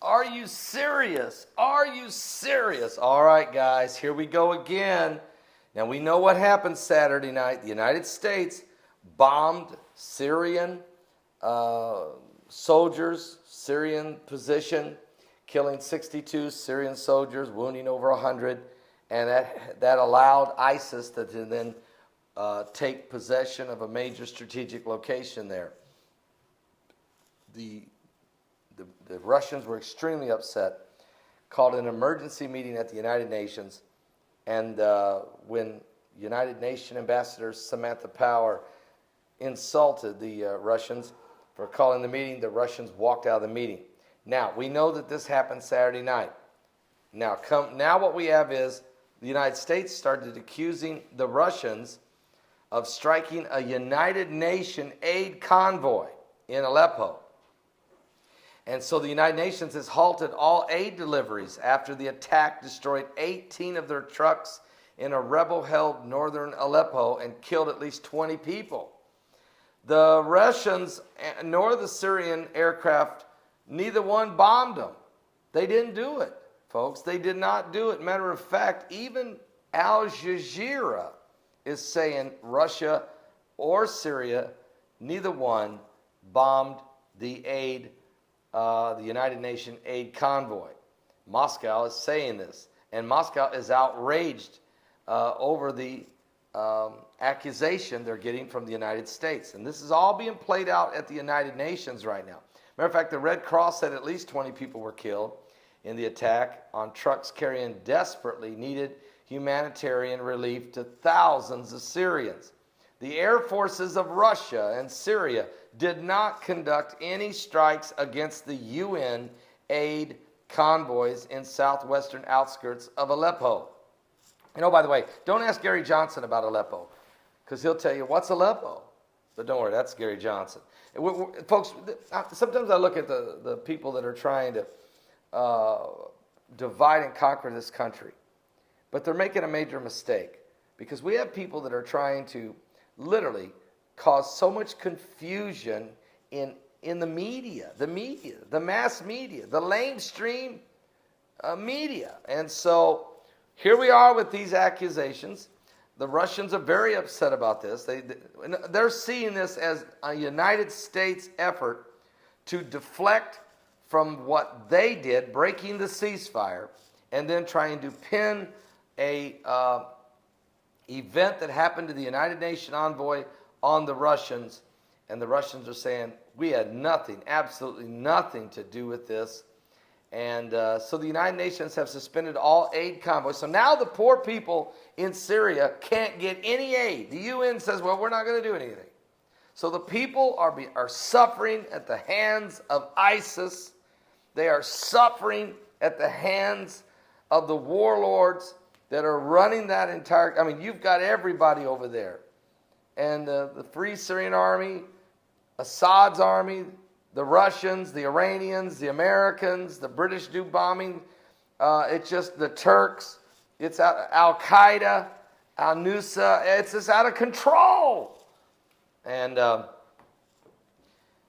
Are you serious? Are you serious? All right, guys, here we go again. Now, we know what happened Saturday night. The United States bombed Syrian soldiers, Syrian position, killing 62 Syrian soldiers, wounding over 100, and that allowed ISIS to then take possession of a major strategic location there. The Russians were extremely upset, called an emergency meeting at the United Nations, and when United Nations Ambassador Samantha Power insulted the Russians for calling the meeting, the Russians walked out of the meeting. Now, we know that this happened Saturday night. Now what we have is the United States started accusing the Russians of striking a United Nations aid convoy in Aleppo. And so the United Nations has halted all aid deliveries after the attack destroyed 18 of their trucks in a rebel-held northern Aleppo and killed at least 20 people. The Russians nor the Syrian aircraft, neither one bombed them. They didn't do it, folks. They did not do it. Matter of fact, even Al Jazeera is saying Russia or Syria, neither one bombed the United Nations aid convoy. Moscow is saying this, and Moscow is outraged over the accusation they're getting from the United States. And this is all being played out at the United Nations right now. Matter of fact, the Red Cross said at least 20 people were killed in the attack on trucks carrying desperately needed humanitarian relief to thousands of Syrians. The air forces of Russia and Syria did not conduct any strikes against the UN aid convoys in southwestern outskirts of Aleppo. And oh, by the way, don't ask Gary Johnson about Aleppo, because he'll tell you, what's Aleppo? But don't worry, that's Gary Johnson. Folks, sometimes I look at the people that are trying to divide and conquer this country, but they're making a major mistake, because we have people that are trying to literally cause so much confusion in the media, the mass media, the lamestream media. And so here we are with these accusations. The Russians are very upset about this. They're seeing this as a United States effort to deflect from what they did, breaking the ceasefire, and then trying to pin a event that happened to the United Nations envoy on the Russians. And the Russians are saying, we had nothing, absolutely nothing to do with this. And so the United Nations have suspended all aid convoys. So now the poor people in Syria can't get any aid. The UN says, well, we're not going to do anything. So the people are suffering at the hands of ISIS. They are suffering at the hands of the warlords that are running that entire... I mean, you've got everybody over there. And the Free Syrian Army, Assad's army, the Russians, the Iranians, the Americans, the British do bombing. It's just the Turks. It's Al-Qaeda, Al-Nusra. It's just out of control. And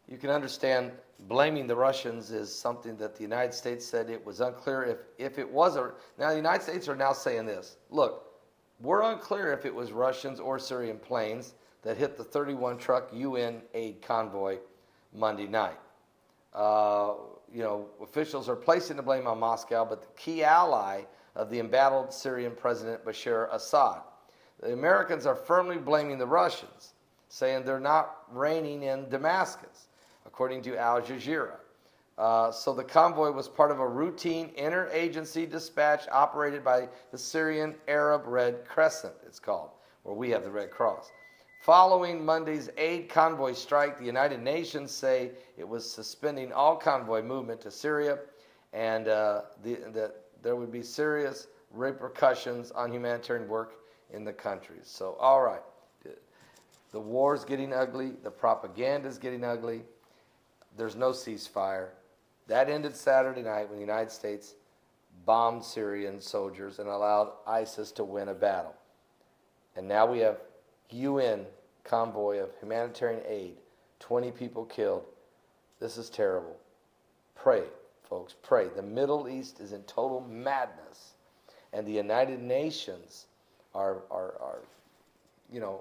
you can understand blaming the Russians is something that the United States said it was unclear if it was. Now, the United States are now saying this. Look, we're unclear if it was Russians or Syrian planes that hit the 31-truck UN aid convoy Monday night. Officials are placing the blame on Moscow, but the key ally of the embattled Syrian President Bashar Assad. The Americans are firmly blaming the Russians, saying they're not reigning in Damascus, according to Al Jazeera. So the convoy was part of a routine interagency dispatch operated by the Syrian Arab Red Crescent, it's called, where we have the Red Cross. Following Monday's aid convoy strike, the United Nations say it was suspending all convoy movement to Syria, and that there would be serious repercussions on humanitarian work in the country. So, all right, the war's getting ugly, the propaganda's getting ugly, there's no ceasefire. That ended Saturday night when the United States bombed Syrian soldiers and allowed ISIS to win a battle. And now we have UN convoy of humanitarian aid, 20 people killed. This is terrible. Pray folks. Pray. The Middle East is in total madness. And the United Nations are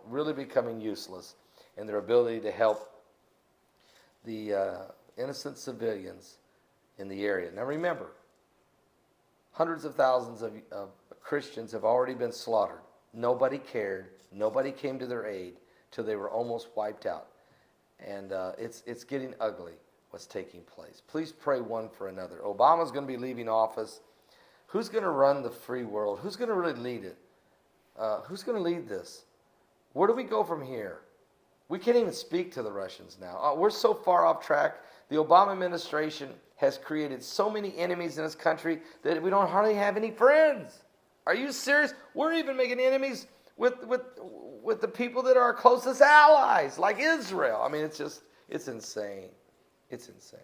really becoming useless in their ability to help the innocent civilians in the area. Now remember, hundreds of thousands of Christians have already been slaughtered. Nobody cared. Nobody came to their aid till they were almost wiped out. And it's getting ugly what's taking place. Please pray one for another. Obama's going to be leaving office. Who's going to run the free world? Who's going to really lead it? Who's going to lead this? Where do we go from here? We can't even speak to the Russians now. We're so far off track. The Obama administration has created so many enemies in this country that we don't hardly have any friends. Are you serious? We're even making enemies with the people that are our closest allies, like Israel. I mean, it's insane. It's insane.